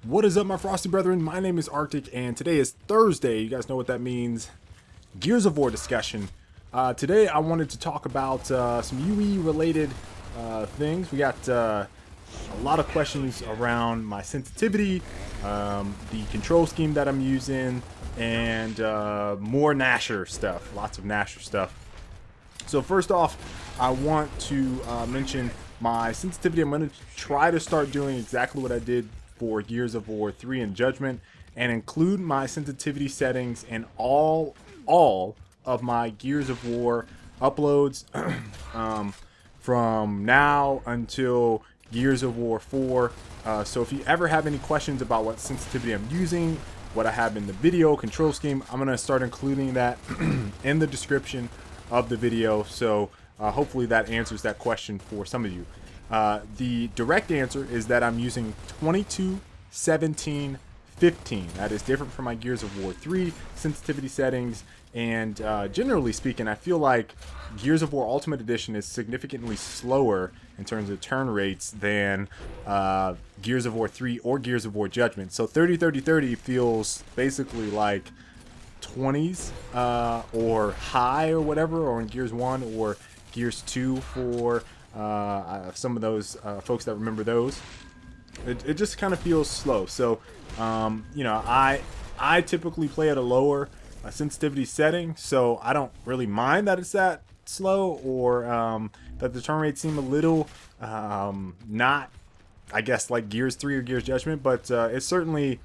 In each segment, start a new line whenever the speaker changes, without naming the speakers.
What is up, my frosty brethren? My name is Arctic, and today is Thursday. You guys know what that means. Gears of War discussion. Today I wanted to talk about some UE related things. We got a lot of questions around my sensitivity, the control scheme that I'm using, and more Gnasher stuff. Lots of Gnasher stuff. So first off, I want to mention my sensitivity. I'm going to try to start doing exactly what I did for Gears of War 3 and Judgment, and include my sensitivity settings in all of my Gears of War uploads from now until Gears of War 4. So if you ever have any questions about what sensitivity I'm using, what I have in the video, control scheme, I'm going to start including that in the description of the video. So hopefully that answers that question for some of you. The direct answer is that I'm using 22, 17, 15. That is different from my Gears of War 3 sensitivity settings. And generally speaking, I feel like Gears of War Ultimate Edition is significantly slower in terms of turn rates than Gears of War 3 or Gears of War Judgment. So 30-30-30 feels basically like 20s or high or whatever, or in Gears 1 or Gears 2 for some of those folks that remember those. It just kind of feels slow. So you know, I typically play at a lower sensitivity setting, so I don't really mind that it's that slow, or that the turn rates seem a little not, I guess, like Gears 3 or Gears Judgment, but it certainly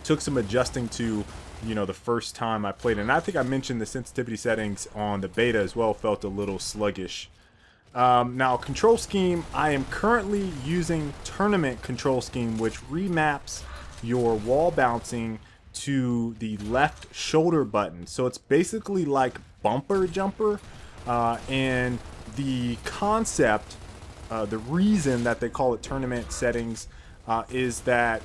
took some adjusting to, you know, the first time I played it. And I think I mentioned the sensitivity settings on the beta as well felt a little sluggish. Now, control scheme, I am currently using tournament control scheme, which remaps your wall bouncing to the left shoulder button. So it's basically like bumper jumper, and the concept, the reason that they call it tournament settings, is that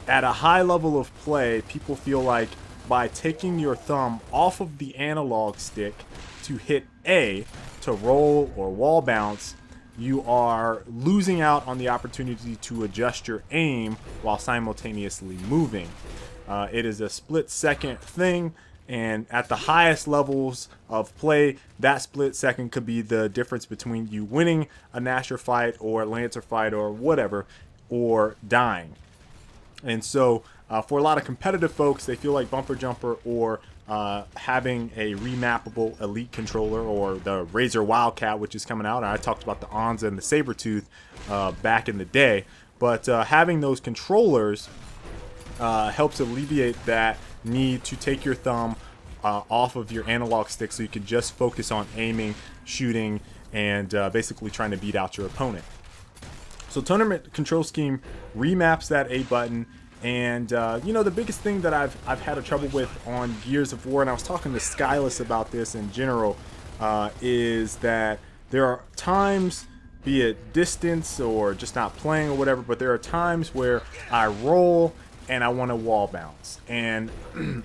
at a high level of play, people feel like by taking your thumb off of the analog stick to hit A to roll or wall bounce, you are losing out on the opportunity to adjust your aim while simultaneously moving. It is a split-second thing, and at the highest levels of play, that split second could be the difference between you winning a Gnasher fight or Lancer fight or whatever, or dying. And so for a lot of competitive folks, they feel like bumper jumper or having a remappable elite controller, or the Razor Wildcat, which is coming out. And I talked about the Onza and the Sabretooth back in the day. But having those controllers helps alleviate that need to take your thumb off of your analog stick, so you can just focus on aiming, shooting, and basically trying to beat out your opponent. So tournament control scheme remaps that A button. And you know, the biggest thing that I've had a trouble with on Gears of War, and I was talking to Skyless about this in general, is that there are times, be it distance or just not playing or whatever, but there are times where I roll and I want to wall bounce. And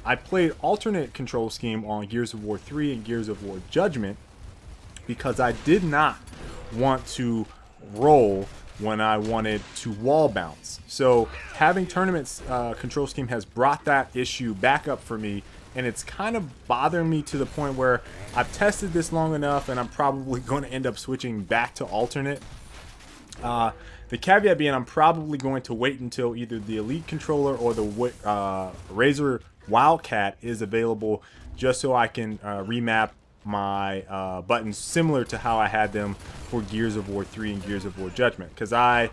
I played alternate control scheme on Gears of War 3 and Gears of War Judgment because I did not want to roll when I wanted to wall bounce. So having tournaments control scheme has brought that issue back up for me, and it's kind of bothering me to the point where I've tested this long enough and I'm probably going to end up switching back to alternate. The caveat being, I'm probably going to wait until either the Elite controller or the Razor Wildcat is available, just so I can remap my buttons similar to how I had them for Gears of War 3 and Gears of War Judgment, because I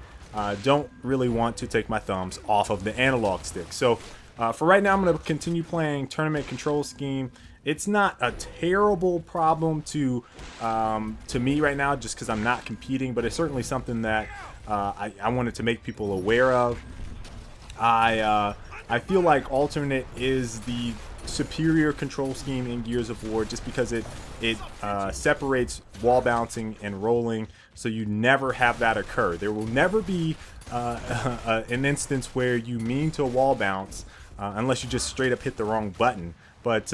don't really want to take my thumbs off of the analog stick. So for right now, I'm going to continue playing tournament control scheme. It's not a terrible problem to me right now, just because I'm not competing, but it's certainly something that I wanted to make people aware of. I feel like alternate is the superior control scheme in Gears of War, just because it separates wall bouncing and rolling, so you never have that occur. There will never be an instance where you mean to wall bounce, unless you just straight up hit the wrong button, but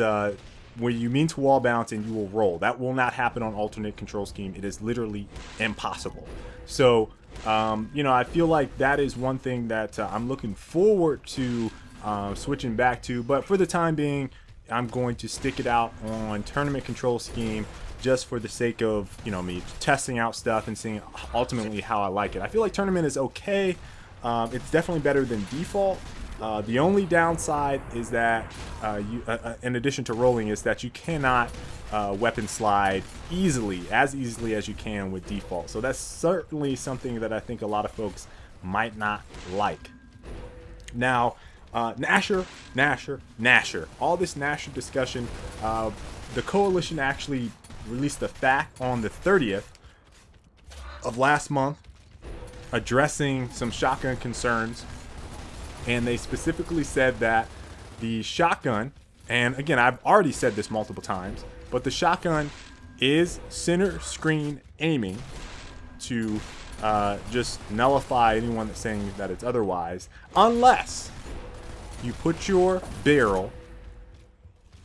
where you mean to wall bounce and you will roll. That will not happen on alternate control scheme. It is literally impossible. So You know, I feel like that is one thing that I'm looking forward to switching back to. But for the time being, I'm going to stick it out on tournament control scheme just for the sake of, you know, me testing out stuff and seeing ultimately how I like it. I feel like tournament is okay. It's definitely better than default. The only downside is that, in addition to rolling, is that you cannot weapon slide as easily as you can with default. So that's certainly something that I think a lot of folks might not like. Now, Gnasher. All this Gnasher discussion. The Coalition actually released a fact on the 30th of last month addressing some shotgun concerns. And they specifically said that the shotgun, and again, I've already said this multiple times, but the shotgun is center screen aiming to just nullify anyone that's saying that it's otherwise, unless you put your barrel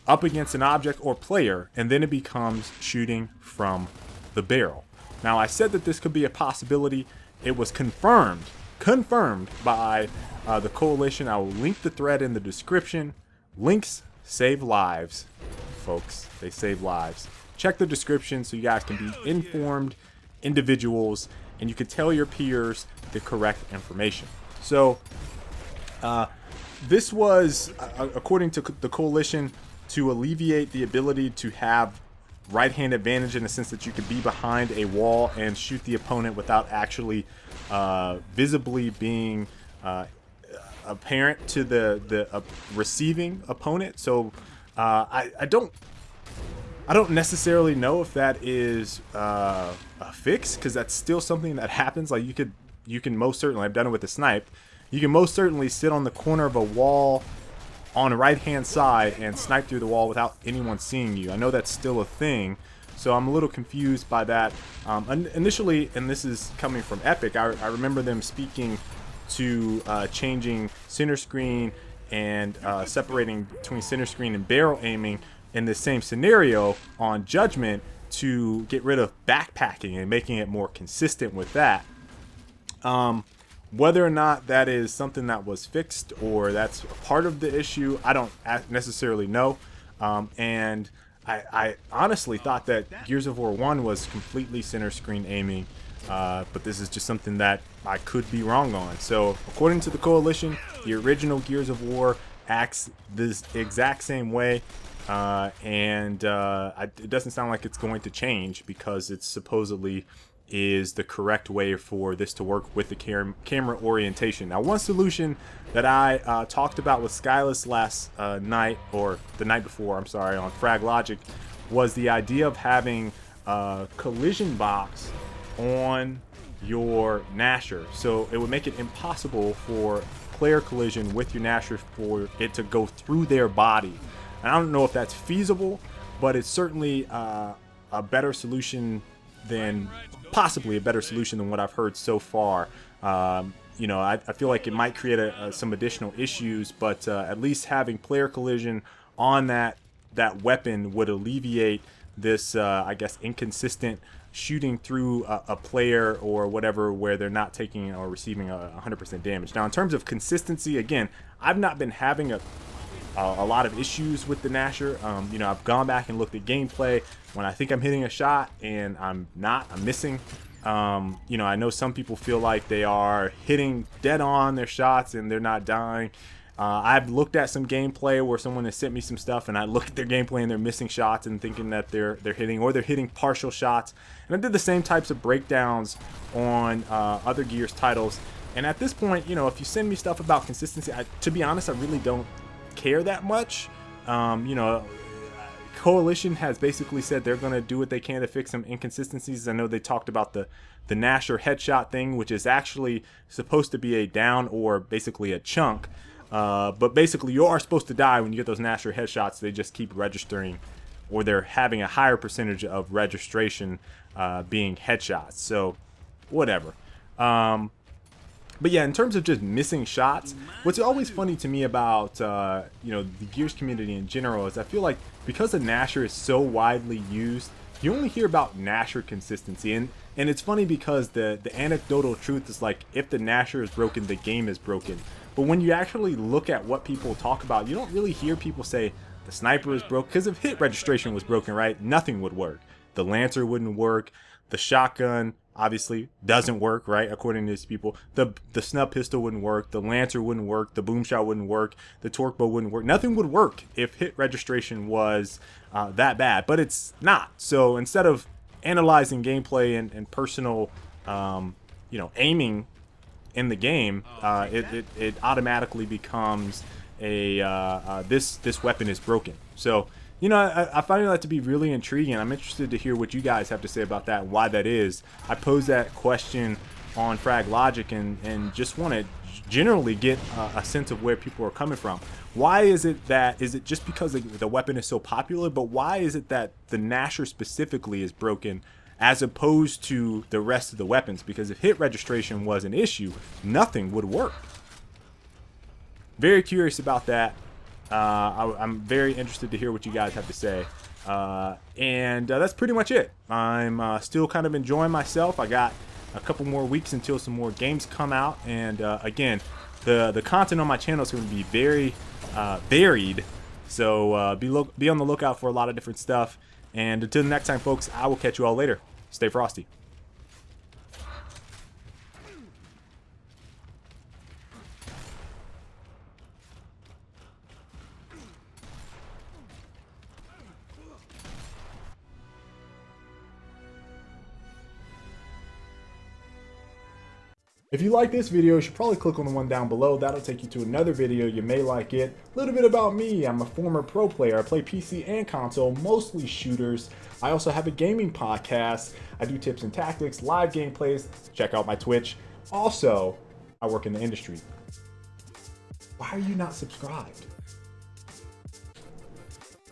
up against an object or player, and then it becomes shooting from the barrel. Now, I said that this could be a possibility. It was confirmed by the Coalition. I will link the thread in the description. Links save lives, folks. They save lives. Check the description so you guys can be informed individuals and you can tell your peers the correct information. So this was, according to the Coalition, to alleviate the ability to have right-hand advantage in the sense that you could be behind a wall and shoot the opponent without actually visibly being apparent to the receiving opponent. So I don't necessarily know if that is a fix, because that's still something that happens. Like you can most certainly, I've done it with the snipe, you can most certainly sit on the corner of a wall on the right hand side and snipe through the wall without anyone seeing you. I know that's still a thing, so I'm a little confused by that. Initially, and this is coming from Epic, I remember them speaking to changing center screen and separating between center screen and barrel aiming in the same scenario on Judgment to get rid of backpacking and making it more consistent with that. Whether or not that is something that was fixed or that's part of the issue, I don't necessarily know. And I honestly thought that Gears of War 1 was completely center screen aiming, but this is just something that I could be wrong on. So according to the Coalition, the original Gears of War acts this exact same way, and it doesn't sound like it's going to change because it's supposedly is the correct way for this to work with the camera orientation. Now, one solution that I talked about with Skyless last night, or the night before, I'm sorry, on Frag Logic, was the idea of having a collision box on your Gnasher. So it would make it impossible for player collision with your Gnasher for it to go through their body. And I don't know if that's feasible, but it's certainly a better solution than possibly a better solution than what I've heard so far. You know, I feel like it might create some additional issues, but at least having player collision on that weapon would alleviate this, I guess, inconsistent shooting through a player or whatever where they're not taking or receiving 100% damage. Now, in terms of consistency, again, I've not been having a lot of issues with the Gnasher. You know, I've gone back and looked at gameplay when I think I'm hitting a shot and I'm missing. You know, I know some people feel like they are hitting dead on their shots and they're not dying. I've looked at some gameplay where someone has sent me some stuff and I look at their gameplay and they're missing shots and thinking that they're hitting, or they're hitting partial shots. And I did the same types of breakdowns on other Gears titles. And at this point, you know, if you send me stuff about consistency, to be honest, I really don't care that much. You know, Coalition has basically said they're going to do what they can to fix some inconsistencies. I know they talked about the Gnasher headshot thing, which is actually supposed to be a down or basically a chunk. But basically you are supposed to die when you get those Gnasher headshots. They just keep registering, or they're having a higher percentage of registration being headshots. So whatever. But yeah, in terms of just missing shots, what's always funny to me about you know, the Gears community in general is I feel like because the Gnasher is so widely used, you only hear about Gnasher consistency, and And it's funny because the anecdotal truth is like, if the Gnasher is broken, the game is broken. But when you actually look at what people talk about, you don't really hear people say the sniper is broke, because if hit registration was broken, right, nothing would work. The Lancer wouldn't work. The shotgun obviously doesn't work, right, according to these people. The snub pistol wouldn't work. The Lancer wouldn't work. The boom shot wouldn't work. The torque bow wouldn't work. Nothing would work if hit registration was that bad, but it's not. So instead of analyzing gameplay and personal, aiming in the game, it automatically becomes a this weapon is broken. So I find that to be really intriguing. I'm interested to hear what you guys have to say about that and why that is. I posed that question on Frag Logic and just want to generally get a sense of where people are coming from. Why is it just because the weapon is so popular, but why is it that the Gnasher specifically is broken as opposed to the rest of the weapons? Because if hit registration was an issue, nothing would work. Very curious about that. I'm very interested to hear what you guys have to say. And that's pretty much it. I'm still kind of enjoying myself. I got a couple more weeks until some more games come out. And again, the content on my channel is going to be very varied. So be on the lookout for a lot of different stuff. And until the next time, folks, I will catch you all later. Stay frosty. If you like this video, you should probably click on the one down below. That'll take you to another video. You may like it. A little bit about me. I'm a former pro player. I play PC and console, mostly shooters. I also have a gaming podcast. I do tips and tactics, live gameplays. Check out my Twitch. Also, I work in the industry. Why are you not subscribed?